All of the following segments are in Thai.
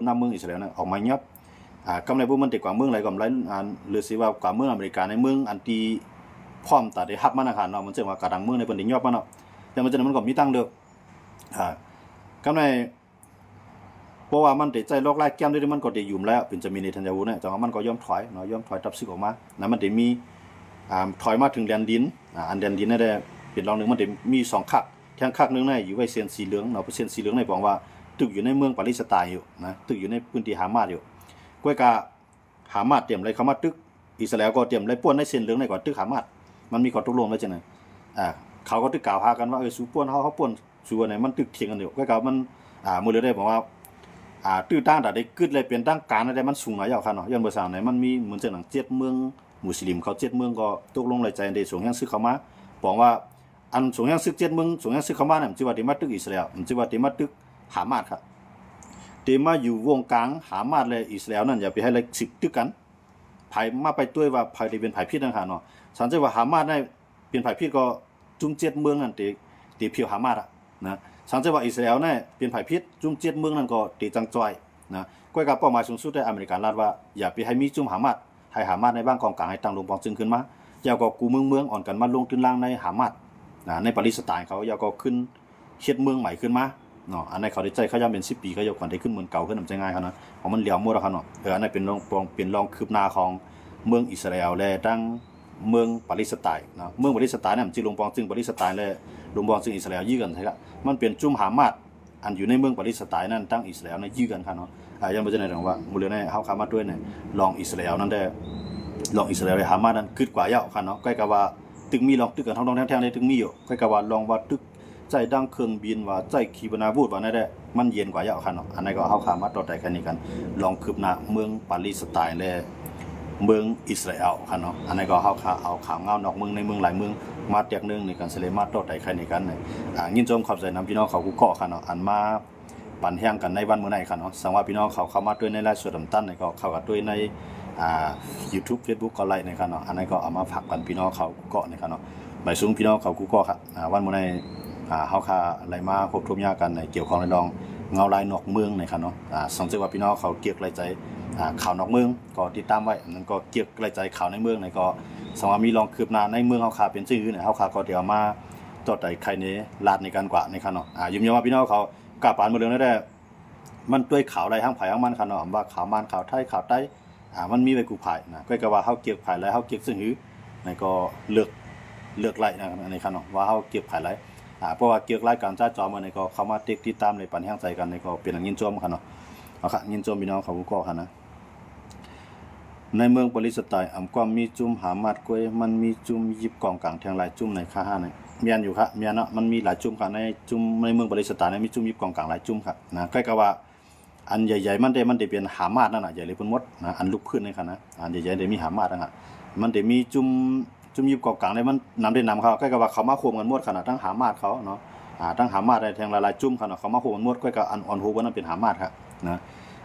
นำเมืองอิสราเอลนะออกมายับกำไรพวกมันติดกว่าเมืองอะไรกำไรหรือสิว่ากว่าเมืองอเมริกาในเมืองอันตีพร้อมตัดได้ฮับมันนะครับเนาะมันจะว่ากระดังเมืองในประเทศยอดมันเนาะแต่มันจะมันก็มีตั้งเด้อกำไรเพราะว่ามันติดใจโรคไร้แก้มด้วยมันก็ติดยุ่มแล้วเป็นจะมีในทันยาวุเนี่ยแต่ว่ามันก็ย่อมถอยเนาะย่อมถอยตับซึกออกมานะมันติดมีถอยมาถึงแดนดินอันแดนดินนั่นแหละเป็นรองหนึ่งมันติดมี2คักแทงคักนึงในอยู่ไว้เส้นสีเหลืองเนาะเส้นสีเหลืองในบอกว่าตึกอยู่ในเมืองปาเลสไตน์อยู่นะตึกอยู่ในพื้นที่ฮามาสอยู่ก้วยกาฮามาสเตรียมอะไรเข้ามาตึกอิสราเอลก็เตรียมอะไรป้วนในเส้นเหลืองในก่อนตึกฮามาสมันมีข้อตกลงไว้จังไงเขาก็ตึกกล่าวหากันว่าสู้ป้วนเขาป้วนสู้อันไหนมันตึกเถียงกันอยู่ก้วยกามันมือเรือได้บอกว่าตื้อตั้งแต่ได้กึดเลยเป็นตั้งการอะไรมันสูงหน่อยยาวคันเนาะย้อนภาษาไหนมันมีเหมือนจะหนัง7เมืองมุสลิมเขา7เมืองก็ตกลงรายใจในส่งยังซื้อเข้ามาบอกว่าอันส่งยังซื้อ7เมืองส่งยังซื้อเข้ามาเนี่ยมันชื่อว่าที่มาตึกอิสราเอลมันชื่อว่าที่มาตึกฮามาสครับที่มาอยู่วงกลางฮามาสและอิสราเอลนั่นอย่าไปให้เลย10ตึกกันไผมาไปด้วยว่าไผได้เป็นไผพิษนะครับเนาะสันใจว่าฮามาสได้เป็นไผพิษก็จุ่ม7เมืองนั่นที่เพียวฮามาสนะสังเกตว่าอิสราเอลเนี่ยเป็นไผ่พิษจุ่ม7เมืองนั่นก็ตีจังจอยนะก้อยกับเป้าหมายสูงสุดในอเมริกันรัฐว่าอย่าไปให้มีจุ่มฮามาสให้ฮามาสในบ้านกองกลางให้ตั้งลงปองจึงขึ้นมาอย่าก็กูเมืองอ่อนกันมาลงตื้นล่างในฮามาสในปาเลสไตน์เขาอย่าก็ขึ้นเฮ็ดเมืองใหม่ขึ้นมาเนาะอันนี้เขาได้ใจเขาย่ำเป็น10 ปีเขายกก่อนได้ขึ้นเมืองเก่าขึ้นนำใจง่ายเขานะของมันเหลียวหมดแล้วครับเนาะอันนี้เป็นรองคืบหน้าของเมืองอิสราเอลและตั้งเมืองปาเลสไตน์นะเมืองปาเลสไตน์เนี่ยมันจะลงปองจึงปาเลสไตน์และลงปองจึงอิสราเอลยื้อกันใช่ละมันเป็นจุ่มฮามาสอันอยู่ในเมืองปาเลสไตน์นั่นตั้งอิสราเอลเนี่ยยื้อกันครับเนาะยังไม่ใช่ในเรื่องว่ามูลเนี่ยเฮาเข้ามาด้วยเนี่ยลองอิสราเอลนั่นได้ลองอิสราเอลฮามาสนั้นกึดกว่าเยอะครับเนาะใกล้กับว่าตึกมีลองตึกกันท้องแท่งๆเลยตึกมีอยู่ใกล้กับว่าลองว่าตึกใจดังเครื่องบินว่าใจขีปนาวุธว่านั่นได้มันเย็นกว่าเยอะครับเนาะอันนี้ก็เฮาเข้ามาต่อแต่กันนี้กันลองคืบหน้าเมืองปาเลสไตน์และเมืองอิสราเอลครับเนาะอันนี้ก็เฮาเอาข่าวเงานอกเมืองในเมืองหลายเมืองมาแตกนึงในการเสลมาต่อแต่กันนี้กันยินชมขอบใจนำพี่น้องเขากูเกาะครับเนาะอันมาปั่นแห้งกันในวันมื้อไหนครับเนาะสังว่าพี่น้องเขาเข้ามาด้วยในไลฟ์สดตั้นก็เข้ากันด้วยในYouTube Facebook ก็ไลฟ์นะครับเนาะอันนั้นก็เอามาฝากกันพี่น้องเขากูเกาะนะครับเนาะใบสูงพี่น้องเขากูเกาะครับวันมื้อไหนเฮาค่าอะไรมาพบทุกอย่างกันในเกี่ยวข้องในรองเงาลายนอกเมืองนะครับเนาะสังเกตว่าพี่น้องเขาเกี่ยวกับใจข่าวนอกเมืองก็ติดตามไว้นั่นก็เกี่ยวกับใจข่าวในเมืองในก็สังว่ามีรองคืบหน้าในเมืองเฮาค่าเป็นชื่อเนี่ยเฮาค่าก็เดี๋ยวมาต่อแต่ใครในลาดในการกว่านะครับเนาะยืมยันว่าพี่น้องเขากล้าปานมื้อเรื่องได้มันด้วยข่าวอะไรทั้งไผทั้งมันครับเนาะว่าข่าวมันข่าวไทยข่าวใต้มันมีไว้กูภายนะก็ว่าเฮาเกี่ยวภายแล้วเฮาเกี่ยวซึ่งหือนั่นก็เลือกไล่นะครับในครับเนาะว่าเฮาเกี่ยวภายไล่เพราะว่าเกี่ยวรายการจ้าจอมาในก็เข้ามาติดตามในปันแห่งใจกันในก็เป็นอย่างยินจมครับเนาะเอาครับยินจมพี่น้องเขาก็ครับนะในเมืองปาเลสไตน์ก็มีจุ่มฮามาสกวยมันมีจุ่มยิบกองกลางแทงหลายจุ่มในค่า5เนี่ยเมียนอยู่ครับเมียนเนาะมันมีหลายจุ่มครับในเมืองปาเลสไตน์มีจุ่มยิบกองกลางหลายจุ่มครับนะใกล้กับว่าอันใหญ่ๆมันได้เป็นฮามาสนั่นน่ะใหญ่เลยเพิ่นหมดนะอันลุกขึ้นในครับนะอันใหญ่ๆได้มีฮามาสนะฮะมันได้มีจุ่มยิบกองกลางได้มันนำได้นำเขาใกล้กับว่าเขามาควมกันหมดขนาดทั้งฮามาสเขาเนาะทั้งฮามาสได้แทงหลายๆจุ่มครับเนาะเขามาควมกันหมดใกล้กับอันอ่อนหูว่านั้นเป็นฮามาสครับน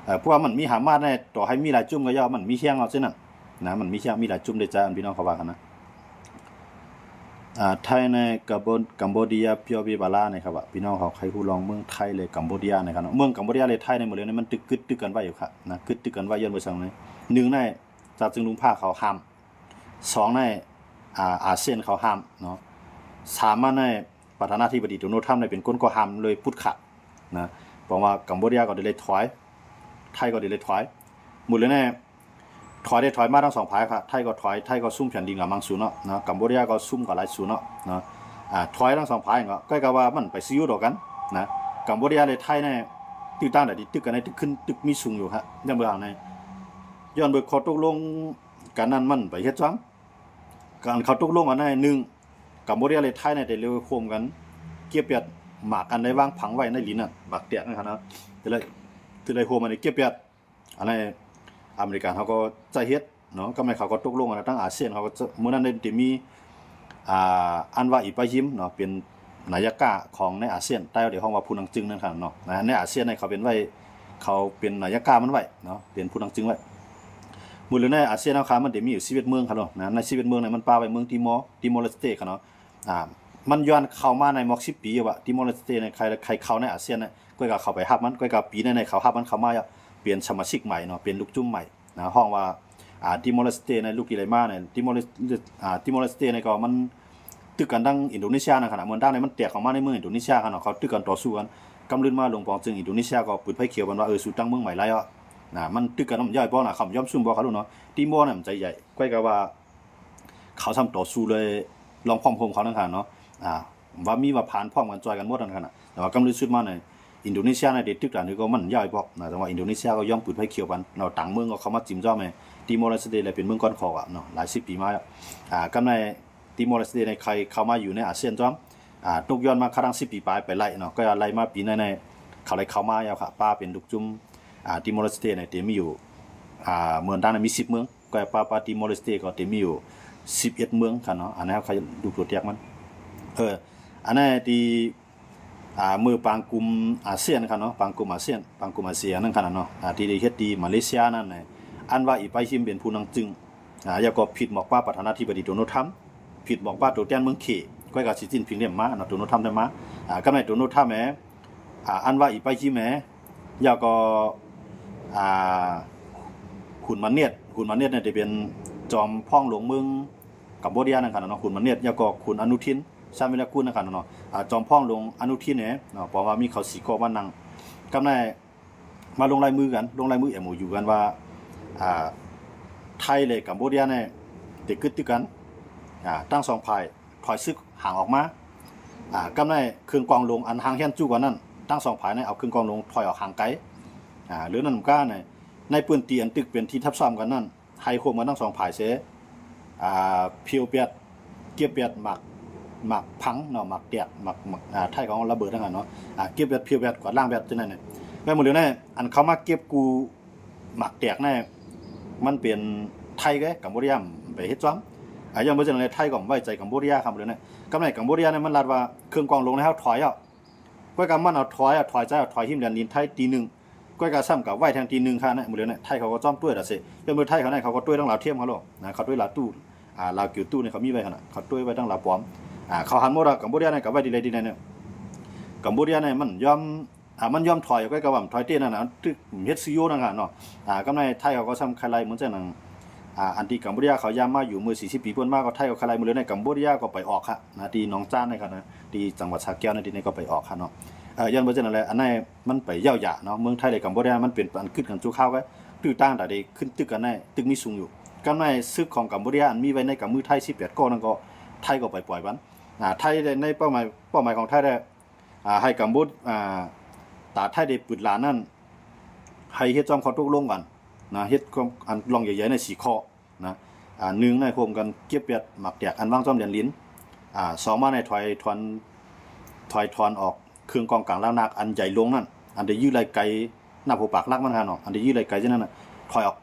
ะเพราะว่ามันมีฮามาสในต่อให้มีหลายจุ่มก็ย่อมันมีเชียงเอาซินั่นนะมันมีเชียงมีหลายจุ่มได้จ้าพี่น้องเขาว่ากันนะไทยในกัมพูชาเปียวบีบาลาเนี่ยครับว่าพี่น้องเขาใครผู้ลองเมืองไทยเลยกัมพูชานะครับเมืองกัมพูชาเลยไทยในหมดเลยนี่มันตึกกันไว้อยู่ครับนะตึกกันไว้ย้อนไปสั่งเลย1ในจากจึงลุงผ้าเขาห้าม2ในอาเซียนเขาห้ามเนาะ3มาในประธานาธิบดีโดนัลด์ทรัมป์เนี่ยเป็นคนก็ห้ามเลยพุทธขัดนะบอกว่ากัมพูชาก็ได้เลยถอยไทยก็ได้เลยถอยหมดเลยแน่ถอยมาทั้ง2ฝ่ายครับไทยก็ถอยไทยก็ซุ่มแผ่นดินกับมังสูเนาะนะกัมพูชาก็ซุ่มกับหลายสูเนาะนะถอยทั้ง2ฝ่ายก็ใกล้กับว่ามันไปซิวดอกกันนะกัมพูชาเลยไทยเนี่ยตึกตั้งแต่ตึกกันในตึกขึ้นตึกมีสูงอยู่ครับยังบ่ห่างในย้อนไปขอตกลงกันนั้นมันไปเฮ็ดจังการเขาตกลงอันนั้น1กัมพูชาเลยไทยเนี่ยได้เร็วโคมกันเก็บเปียดหมากกันได้วางผังไว้ในลิ้นน่ะบักเตียนะครับนะเลยโคมอันนี้เก็บเปียดอันนี้อเมริกันเขาก็จะเฮ็ดเนาะก็ไม่เขาก็ตกลงกันทั้งอาเซียนเขาก็มื้อนั้นได้มีอันว่าอิบราฮิมเนาะเป็นนายกะของในอาเซียนใต้เดี๋ยวห้องว่าผู้นำจึงนั่นครับเนาะในอาเซียนเนี่ยเขาเป็นไว้เขาเป็นนายกะมันไว้เนาะเป็นผู้นำจึงไว้มูลในอาเซียนนะครับมันได้มีอยู่11เมืองครับเนาะใน11เมืองเนี่ยมันปาไว้เมืองติมอร์เลสเตครับเนาะมันย้อนเข้ามาในม็อก10 ปีว่าติมอร์เลสเตเนี่ยใครเข้าในอาเซียนเนี่ยก็เข้าไปฮับมันก็ปีในเขาฮับมันเข้ามา เปลี่ยนสมาชิกใหม่เนาะเป็นลูกจุ่มใหม่นะห้องว่าติมอร์เลสเตในลูกกิเลมาเนี่ยติมอร์เลสเตในก็มันตึกกันดังอินโดนีเซียนะขณะเมืองดังในมันแตกออกมาในเมืองอินโดนีเซียกันเนาะเขาตึกกันต่อสู้กันกำลืนมาลงปองจึงอินโดนีเซียก็ปืนไฟเขียวกันว่าสู้ตั้งเมืองใหม่ไรอ่ะนะมันตึกกันน้ำย่อยป้อนะคำย่อมซุ่มบอกเขาดูเนาะติมอร์เนี่ยมันใจใหญ่ใกล้กับว่าเขาทำต่อสู้เลยลองพร้อมโฮมเขานั่นค่ะเนาะว่ามีว่าผ่านพร้อมกันจอยกันหมดนั่นค่ะแต่ว่ากำลืนสุดมาในอินโดนีเซียในเด็ดตึกหลังนี้ก็มันย่อยบอกนะแต่ว่าอินโดนีเซียก็ย่อมปืนไฟเขียวกันเราต่างเมืองก็เขามาจิ้มจ้อมไงติมอร์เลสเตเลยเป็นเมืองก้อนคออ่ะเนาะหลาย10 ปีมาแล้วกำในติมอร์เลสเตในใครเข้ามาอยู่ในอาเซียนจ้อมตกย้อนมาครั้ง10 ปีไปไล่เนาะก็ไล่มาปีในเขาเลยเข้ามายาวค่ะป้าเป็นลูกจุ่มติมอร์เลสเตในเต็มมีอยู่เมืองด้านนั้นมี10 เมืองก็ป้าติมอร์เลสเตก็เต็มมีอยู่11 เมืองค่ะเนาะอันนี้ใครดูตัวเทียบมันอันนั้นที่มือปางกลุ่มอาเซียนค่ะเนาะปางกลุ่มอาเซียนนั่นค่ะเนาะที่ได้เฮ็ดที่มาเลเซียนั่นน่ะอันว่าอีไปหิมเป็นผู้นำจึงอย่าก็ผิดบอกว่าประธานาธิบดีโดนัลด์ทรัมป์ผิดบอกว่าตัวแทนเมืองเขก้อยกับสีจิ้นผิงเรียมมาเนาะโดนัลด์ทรัมป์ได้มาก็ในโดนัลด์ทรัมป์แหมอันว่าอีไปหิมแหมอย่าก็ขุนมันเนียดเนี่ยจะเป็นจอมพ่องหลวงเมืองกัมพูชานั่นค่ะเนาะขุนมันเนียดอย่าก็ขุนอนุทินชาญวิรกูลนั่นค่ะเนาะจอมพ่องหลวงอนุทินเนี่ยเนาะบอกว่ามีเขาสีกอมานั่งก็ในมาลงลายมือกันMOUกันว่าไทยเลยกัมพูชาเนี่ยเด็กกึดตึกกันตั้ง2 ฝ่ายถอยซึกห่างออกมากำในเครื่องกองลงอันห่างแค่จู่กว่านั้นตั้ง2 ฝ่ายเนี่ยเอาเครื่องกองลงถอยออกห่างไกลหรือนั่นก็ในปืนตีอันตึกเป็นที่ทับซ้อมกันนั่นไทยโคมาตั้ง2 ฝ่ายเสเพียวเปียดเกียบเปียดหมักพังเนาะหมักเตียดหมักไทยของระเบิดทั้งนั้นเนาะเกียบเปียดเพียวเปียดกว่าล่างเปียดจังนั้นเนี่ยแม่หมดเลยเนี่ยอันเขามาเก็บกูหมักแตกแน่มันเป็นไทยกับกัมพูชาไปเฮ็ดจ้อมยังบ่จังได๋ไทยก็ไว้ใจกัมพูชาครับเลยเนี่ยกำไรกัมพูชาเนี่ยมันลาดว่าเครื่องกองลงแล้วถอยก้อยกับมันเอาถอยใจถอยหิมแดนดินไทยตี1ก้อยกับซ้ำกับไว้ทางตี1ค่ะนะหมดเลยเนี่ยไทยเขาก็จ้อมต้วยล่ะสิเป็นมือไทยเขาเนี่ยเขาก็ต้วยทั้งลาวเทียมเขาโลนะเขาต้วยลาวตู้ลาวกิ้วตู้เนี่ยเขามีไว้หั่นน่ะเขาต้วยไว้ทั้งลาวปลอมเขาหันหมดกัมพูชาเนี่ยก็ไว้ดีเลยดีเนี่ยกัมพูชาเนี่ยมันยอมถอยก็กะว่าถอยเต้นั่นน่ะตึกเฮ็ดซีโอนั่นค่ะเนาะกำในไทยเขาก็ซ้ำใครไล่เหมือนจังนั้นอันที่กัมพูชาเขายามมาอยู่มื้อ40 ปีเพิ่นมาก็ไทยก็ใครไล่มื้อเลยในกัมพูชาก็ไปออกค่ะนะที่หนองจ้านนี่ค่ะนะที่จังหวัดสระแก้วในที่นี้ก็ไปออกค่ะเนาะย้อนบ่จังนั้นแหละอันนั้นมันไปยาวหยาเนาะเมืองไทยและกัมพูชามันเป็นอันขึ้นกันจุข้าวไว้ตื้อต่างแต่ได้ขึ้นตึกกันได้ตึกมีสูงอยู่กำในซึกของกัมพูชาอันมีไว้ในกับมือไทย18ก้อนนั่นก็ไทยก็ไปปล่อยมันไทยในเป้าหมายของไทยได้ให้กัมพูชาตาไทยได้ปืนหลานนั่นให้เฮ็ดจอมขอตกลงกันนะเฮ็ดอันลองใหญ่ๆใน4ข้อนะ1ในโคมกันเก็บเปียดหมักแตกอันวางจอมเหรียญลิ้น2มาในถอยทอนออกเครื่องกองกลางแล้วนักอันใหญ่ลงนั่นอันได้ยื้อไหลไกลหน้าผู้ปากลักมันหาเนาะอันได้ยื้อไหลไกลจังนั้นน่ะถอยออก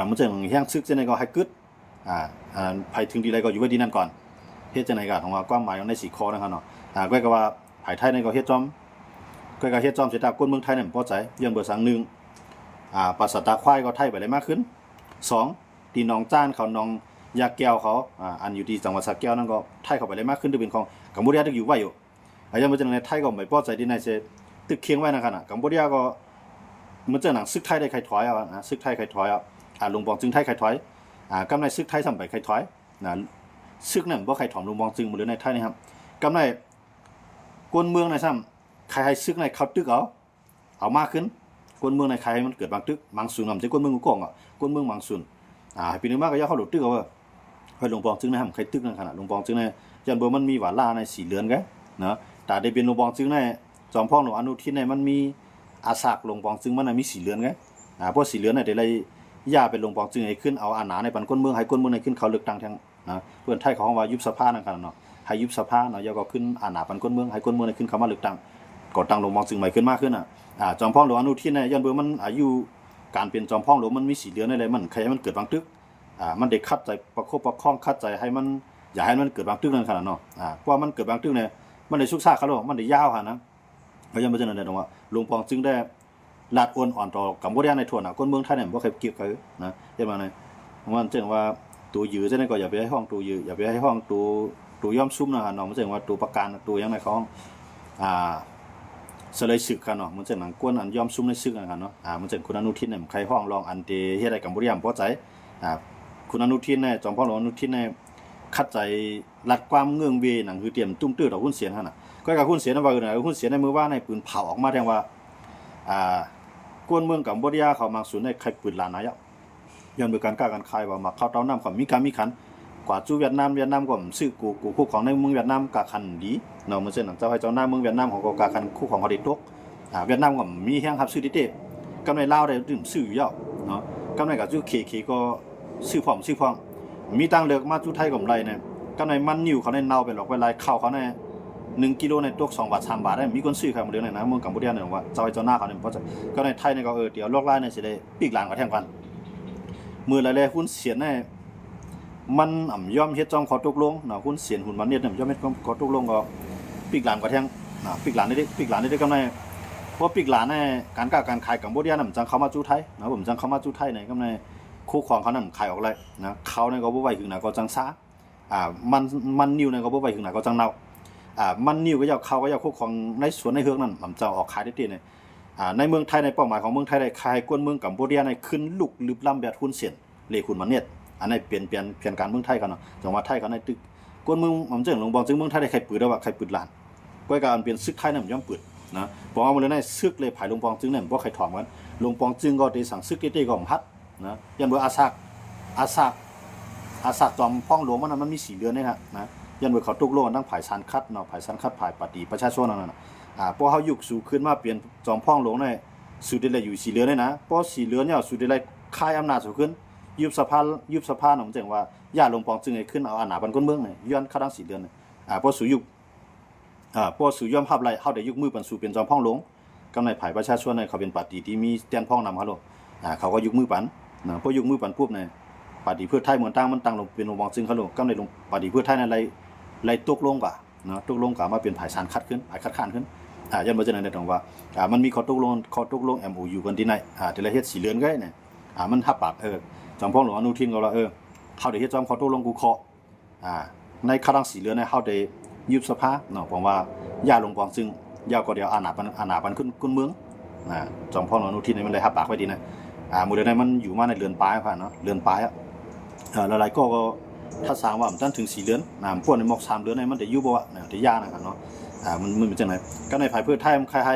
มันจังแห้งซึกจังได๋ก็ให้กึดไผถึงดีใดก็อยู่ไว้ดีนั่นก่อนเฮ็ดจังได๋ก็ของว่าความหมายของใน4ข้อนะครับเนาะก็ว่าไผไทยนั่นก็เฮ็ดจอมก็เฮ็ดจอมเสร็จแล้วคนเมืองไทยนั่นพอใจย้อนเบอร์สัง1ปราสาทตาควายก็ไทยไปได้มากขึ้น2ที่หนองจ้านเขาหนองยาแก้วเขาอันอยู่ที่จังหวัดสระแก้วนั่นก็ไทยเข้าไปได้มากขึ้นด้วยเป็นของกัมพูชาที่อยู่ไว้อยู่ย้อนบ่จังได๋ไทยก็ไม่พอใจที่ไหนสิตึกเคียงไว้นั่นคั่นน่ะกัมพูชาก็เหมือนจังหนังซึกไทยได้ใครถอยซึกไทยใครถอยลุงปองจึงไทยใครถอยกำในซึกไทยซ้ำไปใครถอยซึกนั่นบ่ใครถอมลุงปองจึงบ่หรือในไทยนะครับกำในกวนเมืองในซ้ำใครให้ซึกในเขาตึกเอามากขึ้นกวนเมืองในใครให้มันเกิดบางตึกบางส่วนนำใจกวนเมืองกูกองกวนเมืองบางส่วนให้ปีนึงมาก็ย่อเข้าหลุดตึกเอาให้ลุงปองจึงนะครับใครตึกนั่นขนาดลุงปองจึงในยันบ่มันมีหวาล่าใน4เดือนกะเนาะแต่ได้เป็นลุงปองจึงในจอมพ่อหลวงอนุทินในมันมีอาสากลุงปองจึงมันมี4เดือนกะเพราะ4เดือนน่ะได้เลยย่าเป็นลุงปองจึงให้ขึ้นเอาอาหนาในปันกวนเมืองให้กวนเมืองในขึ้นเขาเลือกตั้งทั้งนะเพื่อนไทยเขาว่ายุบสภานั่นกันเนาะให้ยุบสภาเนาะย่าก็ขึ้นอาหนาปันกวนเมืองให้กวนเมืองในขึ้นเขามาเลือกตั้งก่อตั้งลุงปองจึงใหม่ขึ้นมากขึ้นจอมพ่อหลวงอนุทินเนี่ยย้อนเบอร์มันอายุการเป็นจอมพ่อหลวงมันมี4เดือนได้เลยมันใครมันเกิดบางตึกมันได้คัดใจประคองคัดใจให้มันอย่าให้มันเกิดบางตึกนั่นขนาดเนาะเพราะมันเกิดบางตึกเนี่ยมันได้สุกซากเขาโลมันได้ยาวหั่นนะเพราะยังบ่จังนั้นได้ดอกว่าลุงปองจึงได้ลาดอ่อนต่อกัมพูชาในทั่วน่ะคนเมืองไทยเนี่ยบ่เคยเกี่ยวกันนะเห็นบ่เนี่ยมันจังว่าตัวยื้อจังได๋ก็อย่าไปให้ห้องตัวยื้ออย่าไปให้ห้องตัวย่อมซุ่มนะฮะเนาะมันจังว่าตัวประกันตัวหยังในของ สเลยศึกกันเนาะมันจะหนังกวนอันยอมซุ่มในศึกกันเนาะมันจะคุณอนุทินเนี่ยใครห้องรองอันเตเฮ็ดได้กัมพูชาพอใจคุณอนุทินเนี่ยจอมพ่อหลวงอนุทินเนี่ยคัดใจรัดความเงื่องเวหนังคือเตรียมตุ้มตื้อต่อหุ้นเสียนหั่นน่ะก็กับหุ้นเสียนว่าอื่นน่ะหุ้นเสียนในมือว่าในปืนเผาออกมาแทงว่ากวนเมืองกัมพูชาเขามาศูนย์ในใครปืนลานนายะย้อนโดยการกล้าการคายว่ามาเข้าเต้าน้ำความมีการมีขันกว่าจูเวียดนามก็ซื้อกูคู่ของในเมืองเวียดนามกาคันดีเนาะมันเช่นเจ้าให้เจ้าหน้าเมืองเวียดนามของกาคันคู่ของเขาได้ตกเวียดนามก็มีแห้งครับซื้อดิเต้กำไรลาวได้ดื่มซื้ออยู่เนาะกำไรกับจูเคก็ซื้อพร้อมมีตังเลือกมาจูไทยกำไรเนี่ยกำไรมันนิ่วเขาในเนาไปหลอกไปลายข้าวเขาใน1กิโลในตก2 บาท 3 บาทได้มีคนซื้อครับเดือนนะเมืองกัมพูชาเนี่ยว่าเจ้าให้เจ้าหน้าเขาเนี่ยเพราะก็ในไทยเนี่ยก็เดี๋ยวลอกลายเนี่ยสิได้ปีกหลังก็แทงกันมือหลายๆหุ้นเสียเนี่ยมันย่อมเฮ็ดจอมขอตกลงเนาะหุ้นเสียนหุ้นมันเนี่ยย่อมเฮ็ดขอตกลงก็ปีกหลังก็แทงปีกหลังได้กำไรเพราะปีกหลังเนี่ยการขายกัมพูชาเนี่ยมันจังเข้ามาจูไทยนะผมจังเข้ามาจูไทยเนี่ยกำไรคู่ของเขานั่นขายออกเลยนะเขาเนี่ยก็บ่ไหวถึงไหนก็จังซ่ามันนิ่วเนี่ยก็บ่ไหวถึงไหนก็จังเน่ามันนิ่วก็อยากเข้าก็อยากคู่ของในสวนในเฮือกนั่นมันจะออกขายได้ตีเนี่ยในเมืองไทยในเป้าหมายของเมืองไทยได้ขายกวนเมืองกัมพูชาในขึ้นลุกลึบล้ำแบบหุ้นเสียนเลขหุ้นมันเนี่ยอันนี้เปลี่ยนการเมืองไทยกันเนาะจังหวัดไทยกันในตึกกวนเมืองมันเจ๋งลงบอกจึงเมืองไทยได้ใครปืดได้ว่าใครปืดลานก้อยการเปลี่ยนซึกไทยนั่นย่อมปืดนะบอกว่ามันเลยในซึกเลยภายลงปองจึงนั่นบ่ใครถอมกันลงปองจึงก็ได้สั่งซึกเต้ๆก็พัดนะยันเบอร์อาซากจอมป้องหลวงมันมี4เดือนนี่นะยันเบอร์เขาตุกโลทั้งฝ่ายสันคัดเนาะฝ่ายสันคัดฝ่ายปฏิประชาชนนั่นน่ะพอเฮายุคสู่ขึ้นมาเปลี่ยนจอมป้องหลวงในสุดได้อยู่4เดือนนี่นะพอ4เดือนเนี่ยสุดได้คายอำนาจสู่ขึ้นยุบสภาเนาะมันจังว่าย่าลงปองจึงให้ขึ้นเอาอาณาบันก้นเมืองนี่ย้อนเข้าทั้ง4เดือนพอสู่ยุคพอสู่ยอมรับไรเฮาได้ยุคมือปันสู่เป็นจอมป้องหลวงกำในฝ่ายประชาชนเนี่ยเขาเป็นปฏิที่มีแตนพ้องนำเขาโลเขาก็ยุคมือปันนะพอยุคมือปันปุ๊บเนี่ยปฏิเพื่อไทยเหมือนมันตั้งลงเป็นองค์บองซึ่งเขาโลกำในลงปฏิเพื่อไทยในไรตกลงกว่านะตกลงกว่ามาเป็นฝ่ายสารคัดขึ้นฝ่ายคัดค้านขึ้นยันบ่จะได้ตรงว่ามันมีข้อตกลง MOU กันที่ไหนแต่ละเฮ็ด4เดือนก็เนี่ยมันทับปากจอมพงหลวงอนุทินก็ว่าเฮาได้เฮ็ดจอมข้อตกลงกูเคาะในครั้ง4เดือนเนี่ยเฮาได้ยุบสภาเนาะผมว่าย่าลงปองซึ่งยาวก็เดียวอาณาบันขึ้นเมืองจอมพงหลวงอนุทินนี่มันเลยทับปากไว้ดีนะมื้อเดือนนั้นมันอยู่มาในเรือนปลายผ่านเนาะเรือนปลายหลายๆก็ถ้าสร้างว่ามันตั้งถึง4เดือนพวกในหมอก3เดือนนี่มันได้อยู่บ่วะได้ยากนะครับเนาะมันเป็นจังได๋ก็ในฝ่ายเพื่อไทยมันใครให้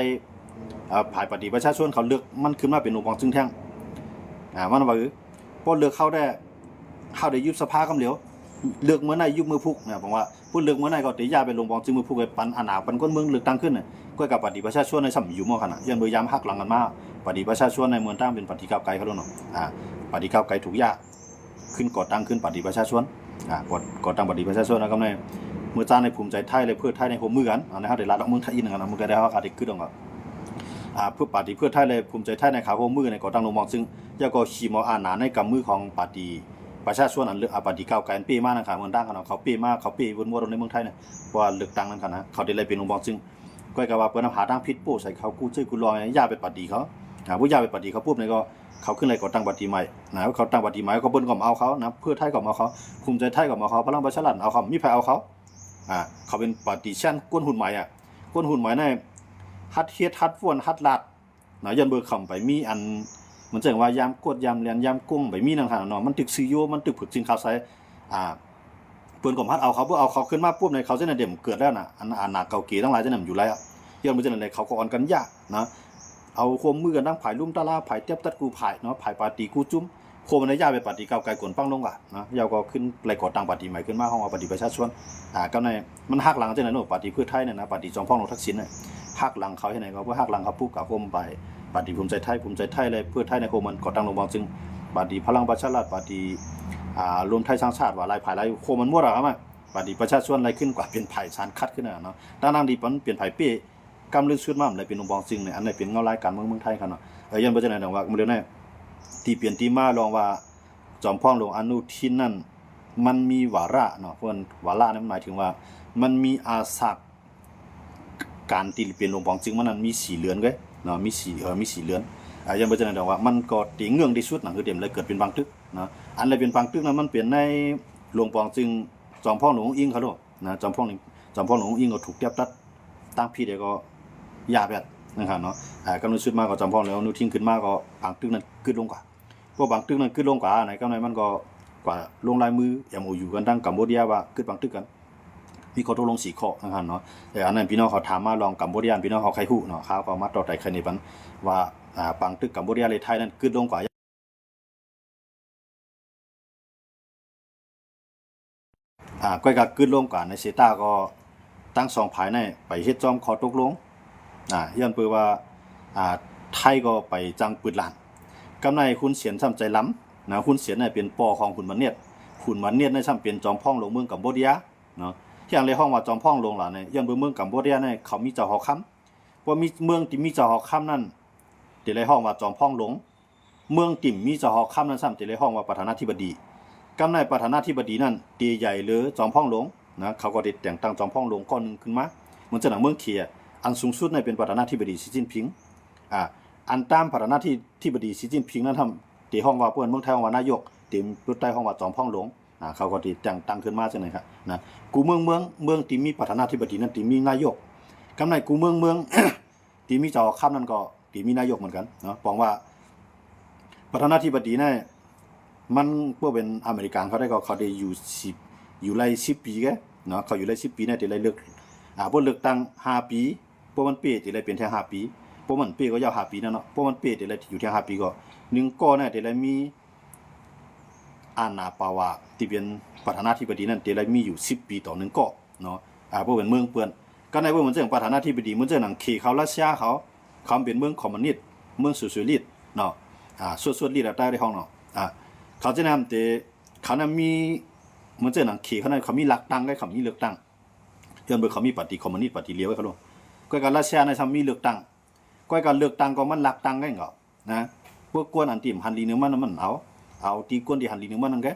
ฝ่ายปฏิประชาชนเขาเลือกมันขึ้นมาเป็นองค์กรซึ่งแท้งมันว่าพอเลือกเข้าได้ยุบสภากำเหลียวเลือกเมื่อไหร่ยุบมือพุกเนี่ยผมว่าพูดเลือกเมื่อไหร่ก็ติยาไปลงบองจึงมือพุกไปปันอาณาปันก้นเมืองเลือกตั้งขึ้นน่ะก็กับปฏิประชาชนในสมัยอยู่มอขนาดยันเบยามหักหลังกันมาปฏิประชาชนในเมืองตั้งเป็นปฏิก้าวไกลเขาแล้วเนาะปฏิก้าวไกลถูกยากขึ้นก่อตั้งขึ้นปฏิประชาชนก่อตั้งปฏิประชาชนแล้วก็ในเมื่อจ้าในภูมิใจไทยเลยเพื่อไทยในโฮมมือกันนะฮะได้รัฐเมืองไทยอีกนึงนะมันก็ได้ว่าการติดขึ้นตรงเพื่อปฏิเพื่อไทยเลยภูมิใจไทยในขาโฮมมือในก่อตั้งลงมองซึ่งยาก็ขี่มออาณาในกำมือของปฏิประชาชนอันเลือกปฏิก้าวไกลปีมากนะครับเมืองตั้งกันเขาปีมากเขาปีวนๆในเมืองไทยเนี่ยว่าเลือกตั้งนั้นกันนะเขาได้เลยเป็นลงมองซึ่งก็กะว่าเปิ้นหาทางผิดโป้ใส่เขากู้ชื่อกูลอยย่าไปปฏิเขาผู้ย่าไปปฏิเขาปุ๊บเนี่ยก็เขาขึ้นเลยก่อตั้งปฏิใหม่นะเขาตั้งปฏิใหม่เขาเปิ้นก็เอาเขานะเพื่อไทยก็เอาเขาภูมิใจไทยก็เอาเขาพลังประชารัฐเอาเขามีไผเอาเขาเขาเป็นปฏิชั่นก้นหุ่นใหม่ก้นหุ่นใหม่ในฮัดเฮ็ดฮัดฟ้วนฮัดลาดนะยันเบิกคำไปมีอันมันจังว่ายามกดยามเรียนยามกุ้งไปมีนั่นค่ะเนาะมันตึกซื้อโยมันตึกผึกจริงข่าวใส่เปิ้นก็ฮัดเอาเขาเพื่อเอาเขาขึ้นมาปุ๊บในเขาเส้นเด่มเกิดแล้วน่ะอันอาณาเก่าเก๋ทั้งหลายจะนำอยู่แล้วยันมันจังได๋เขาก็อ่อนกันยากนะเอาโคมมือกันทั้งผายลุ่มตะลาผายเตียบตัดกูผายเนาะผายปาตีกูจุ้มโคมในย่าไปปฏิก้าวไกลกวนปังลงอ่ะนะยาวก็ขึ้นไหลก่อตั้งปฏิใหม่ขึ้นมาห้องเอาปฏิประชาชนก็ในมันหักหลังจังได๋เนาะปฏิเพื่อไทยเนี่ยนะปฏิจอมพองทักษิณเนี่ยหักหลังเขาให้ไหนก็เพื่อหักหลังเขาปุ๊บกับโคมไปปฏิภูมิใจไทยเลยเพื่อไทยในโคมมันก่อตั้งลงบางจึงปฏิพลังประชารัฐปฏิรวมไทยสร้างชาติว่าหลายภายหลายโคมมันมั่วอ่ะมั้ยปฏิประชาชนอะไรขึ้นกว่าเป็นไผ่ชานคัดขึ้นน่ะเนาะดังๆดีมันเปลี่ยนไผ่เป้กำลึกชุดมาเลยเป็นองค์บองจึงเนี่ยอันไหนเป็นเงารายการเมืองไทยกันเนาะยันบ่จังได๋ว่ามันเร็วแน่ที่เปลี่ยนที่มาลองว่าจอมพ่อหลวงอนุทินนั่นมันมีวาระเนาะเพิ่นวาระนั้นหมายถึงว่ามันมีอาสักการที่เป็นองค์บองจึงมันนั้นมี4เรือนเว้ยเนาะมี4เรือนยังบ่จังได๋ว่ามันก็ติเงื่องที่สุดนั่นคือเต็มเลยเกิดเป็นบางตึกเนาะอันใดเป็นบางตึกนั้นมันเปลี่ยนในหลวงปองจึงจอมพ่อหลวงอิงเขาโลนะจอมพ่อหลวงอิงก็ถูกเทียบตัดตั้งพี่เดี๋ยวก็ยาแบบ นะครับเนาะกำลังชุดมาก็จอมพองแล้วนูทิ้งขึ้นมาก็บางตึกนั้นขึ้นลงกว่าพวกบางตึกนั้นขึ้นลงกว่าไหนกำไรมันก็กว่าลงลายมือMOUกันตั้งกัมพูชาว่าขึ้นบางตึกกันมีข้อตกลง4ข้อนะครับเนาะแต่อันนั้นพี่น้องเขาถามมาลองกัมพูชาพี่น้องเขาใครฮู้เนาะเขาก็มาต่อไต่คันนี้บันว่าบางตึกกัมพูชาเลยไทยนั้นขึ้นลงกว่าก้อยก็ขึ้นลงกว่าในเซต้าก็ตั้ง2ภายในไปเฮ็ดจอมข้อตกลงย้อนเปือว่าไทยก็ไปจังปืนหลานกำในคุณเสียนซ้ำใจล้ำนะคุณเสียนเนี่ยเป็นปอของคุณมันเนียดคุณมันเนียดในซ้ำเป็นจอมพ่องลงเมืองกัมพูชาเนาะอย่างในห้องว่าจอมพ่องลงหลานเนี่ยย้อนเมืองกัมพูชาเนี่ยเขามีเจ้าหอค่ำว่ามีเมืองที่มีเจ้าหอค่ำนั่นที่ในห้องว่าจอมพ่องลงเมืองติ่มมีเจ้าหอค่ำนั้นซ้ำที่ในห้องว่าประธานาธิบดีกำในประธานาธิบดีนั่นตีใหญ่หรือจอมพ่องลงนะเขาก็ได้แต่งตั้งจอมพ่องลงก้อนนึงขึ้นมาเหมือนจะหนังเมืองเคียอันสูงสุดในเป็นประธานาธิบดีสีจิ้นผิงอันตามประธานาธิบดีสีจิ้นผิงนั้นทำตีห้องว่าเพื่อนเมืองไทยห้องว่านายกตีรุดใต้ห้องว่าจอมพ่องหลวงเขาก็ตีแต่งตั้งขึ้นมาใช่ไหมครับนะกูเมืองตีมีประธานาธิบดีนั้นตีมีนายกกำในกูเมือง ตีมีเจ้าข้ามนั้นก็ตีมีนายกเหมือนกันเนาะบอกว่าประธานาธิบดีเนี่ยมันพวกเป็นอเมริกันเขาได้ก็เขาได้อยู่ไล่10 ปีแกเนาะเขาอยู่ไล่10 ปีเนี่ยตีไล่เลือกพวกเลือกตั้ง5 ปีพวกมันเปตีไล่เป็นแค่5 ปีพวกมันเป้ก็ยาว5 ปีนั่นเนาะพวกมันเป้ตีไล่อยู่แค่5 ปีก็1ก้อเนี่ยตีไล่มีอาณาปาวาที่เป็นประธานาธิบดีนั่นตีไล่มีอยู่10 ปีต่อ1ก้อเนาะพวกเป็นเมืองเปื้อนก็ในพวกมันเรื่องประธานาธิบดีมันเรื่องหนังขี่เขารัสเซียเขาเป็นเมืองคอมมิวนิสต์เมืองโซเชียลิสต์เนาะส่วนลีดใต้ในห้องเนาะเขาจะนำแต่เขานั้นมีมันเรื่องหนังขี่เขานั้นเขามีหลักตั้งได้เขามีเลือกตั้งย้อนเบอร์เขามีปฏิคอมมิวนิสต์ปฏิเลี้ยวไว้เขาลงก็การรัสเซียในทำมีเลือกตั้งก็การเลือกตั้งก็มันหลักตั้งได้เหรอนะพวกกวนอันติมฮันลีนึงมันเอาตีกวนที่ฮันลีนึงมันนั่นแก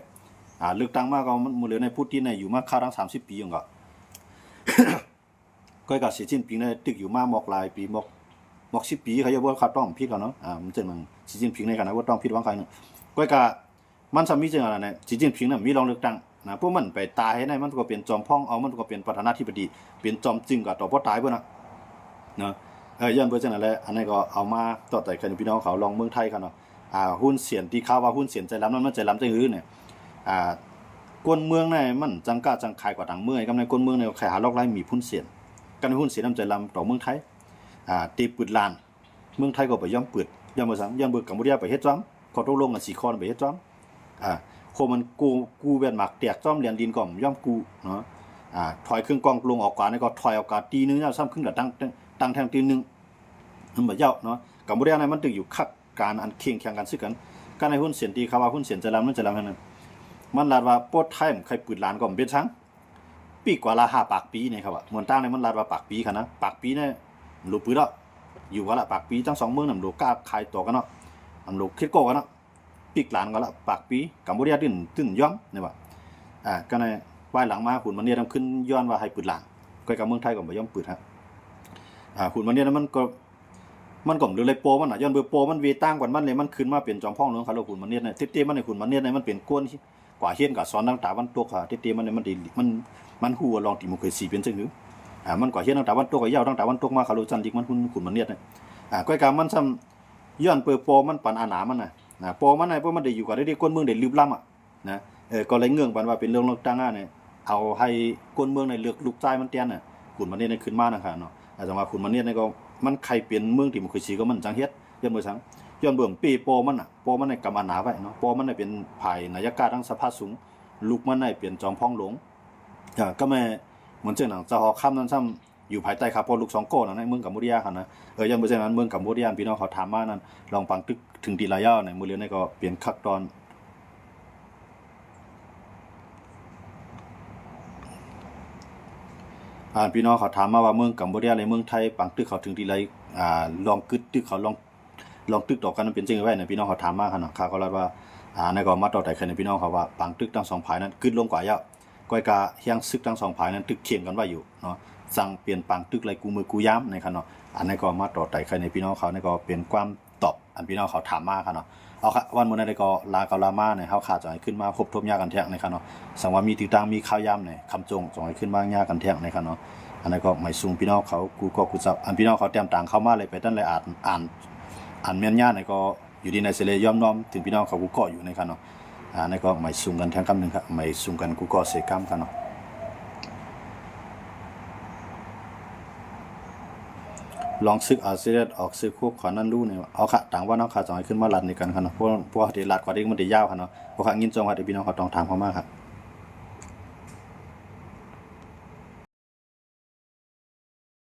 เลือกตั้งมากก็มันมือเหลือในพูดที่ในอยู่มาค่าตั้ง30 ปีอย่างก็ ก็การเสียชิ้นปีในตึกอยู่มาหมอกลายปีหมอก10 ปีเขาจะว่าเขาต้องพิดกันเนาะมันจะมันสีจิ้นผิงในกันนะว่าต้องพิดว่าใครเนาะก็การมันสามีจังอะไรเนี่ยสีจิ้นผิงน่ะมีรองเลือกตั้งนะพวกมันไปตายให้ได้มันก็เป็นจอมพ่องเอามันก็เป็นประธานาธิบดีเป็นจอมจึงกับต่อพ่อตายเพื่อนนะเนาะย้อนเพื่อจังอะไรอันนี้ก็เอามาต่อแต่กันพี่น้องเขาลองเมืองไทยกันเนาะหุ้นเสียนที่ข่าวว่าหุ้นเสียนใจล้ำนั้นมันใจล้ำใจหื้อเนี่ยกวนเมืองเนี่ยมันจังกล้าจังขายกว่าต่างเมืองกำในกวนเมืองเนี่ยขายหาลอกไล่มีหุ้นเสียนกันหุ้นเสียนน้ำใจล้ำต่อเมืองไทยตีปืดลานเมืองไทยก็ไปย่อมปืดย่อมมาสั่งย่อมเบิกกัมพูชาไปเฮ็ดจ้อมขอตกลงกัน4 ข้อไปเฮ็ดจ้อมโคมันกูเวียนหมากแตกจ้อมเหรียญดินก่อมย่อมกูเนาะถอยเครื่องกองลงออกกว่านี่ก็ถอยออกกาตีนึงซ้ำครึ่งกับตั้งแทงตีนึงมันบ่เย้าเนาะกัมพูชาในมันตึกอยู่คักการอันเคียงแข่งกันซึกันการในหุ้นเสียนตีเขาว่าหุ้นเสียนจะลำนั่นจะลำนั้นมันลาดว่าโปดไทยใครปืดลานก็เป็นช้างปีกว่าละ5 ปากปีนี่ครับว่าเหมือนตั้งในมันลาดว่าปากปีค่ะนะปากปีเนี่ยหลุดปืนแล้วอยู่ว่าละปากปีทั้ง2 เมืองนำโลกล้าขายต่อกันเนาะนำโลคิดโกกันเนาะปีกหลานก็ละปากปีกัมพูชาตื้นย้อมนี่ว่าก็ในวายหลังมาขุนมันเนี่ยต้องขึ้นย้อนว่าให้ปืดหลานก็กับเมืองไทยก็บ่ย่อมปืดฮะขุนมันเนี่ยมันก็หรือเลยโปมันน่ะย้อนเบอร์โปมันเวตั้งกว่ามันเลยมันขึ้นมาเป็นจอมพ่องเรื่องเขาขุนมันเนี่ยเต้ๆมันในขุนมันเนี่ยมันเป็นก้นกว่าเฮียนกับซ้อนต่างตาวันตกค่ะเต้ๆมันเนี่ยมันฮู้ว่าลองดิโมคราซีเป็นจังหือมันกว่าเฮียนต่างตาวันตกก็ยาวต่างตาวันตกมาเขารู้จันดิกมันขุนมันเนี่ยก็กับมันซ้ำย้อนเปอร์โปมันปันอาหนามันน่ะโปมันไหนเพราะมันได้อยู่กับได้ก้นเมืองได้ลืบล้ำนะก็เลยเงื่อนปันว่าเป็นเรื่องเลือกตั้งเนี่ยเอาให้ก้นเมืองในเลือกลูกใจมันเตี้ยนน่ะขุนมันเนี่ยขึ้นมานะครับเนาะแต่ว่าขุนมันเนี่ยก็มันใครเปลี่ยนเมืองที่มันเคยสีก็มันจังเฮ็ดย้อนเมื่อสังย้อนเบิ่งปีโปมันน่ะโปมันในกำอาหนาไว้เนาะโปมันในเป็นภายนายกาทั้งสภาสูงลูกมันในเปลี่ยนจอมพ่องหลงก็แม่เหมือนเจ้าหนังจะหอค่ำนั้นซ้ำอยู่ภายใต้คาร์พอลูก2 ก้อนในเมืองกัมพูชาค่ะนะย้อนเมื่อนั้นเมืองกัมพูชาพี่น้องเขาถามมานั้นลองฟังตึกถึงดีลายาในมือเรียนนี่ก็เปลี่ยนคักตอนพี่น้องเขาถามมาว่าเมืองกัมพูชาในเมืองไทยปังตึกเขาถึงดีไรลองกึดตึกเขาลองตึกต่อกันมันเป็นจริงไว้เนี่ยพี่น้องเขาถามมาค่ะเนาะเขาก็เลยว่าในก็มาต่อแต่คันพี่น้องเขาว่าปังตึกทั้ง2 ภายนั้นกึดลงกว่าเยอะก้อยกาเฮียงซึกทั้ง2 ภายนั้นตึกเคียงกันไว้อยู่เนาะสั่งเปลี่ยนปังตึกไรกูมือกูย้ำในค่ะเนาะอันนี้ก็มาต่อแต่คันพี่น้องเขานี่ก็เป็นความตอบอันพี่น้องเขาถามมาค่ะเนาะเอาค่ะวันมื้อนั้นก็ลามาเนี่ยเฮาขาดจะให้ขึ้นมาครบทบยากันแท้ในค่ะเนาะสังว่ามีติดตั้งมีข้าวยำเนี่ยคำจงจะให้ขึ้นมายากันแท้ในค่ะเนาะ อันนั้นก็หมายสูงพี่น้องเขากูก็กูจับอันพี่น้องเขาเตรียมต่างเข้ามาเลยไปตั้งเลยอ่านแม่นย่าในก็อยู่ดีในเสลย่อมน้อมถึงพี่น้องเขากูก็อยู่ในคันเนาะนั่นก็หมายสูงกันแทงคำหนึ่งครับหมายสูงกันกูก็เสกคำคันเนาะลองซึกเอาเสียออกซึกคุกขอนั่นรู้เนี่ยเอาค่ะต่างว่าน้องขาจะให้ขึ้นมาลัดในกันคันเนาะเพราะเดี๋ยวลัดกว่าที่มันจะยาวคันเนาะเพราะข้างยินจงว่าเดี๋ยวพี่น้องเขาต้องถามเขามากครับ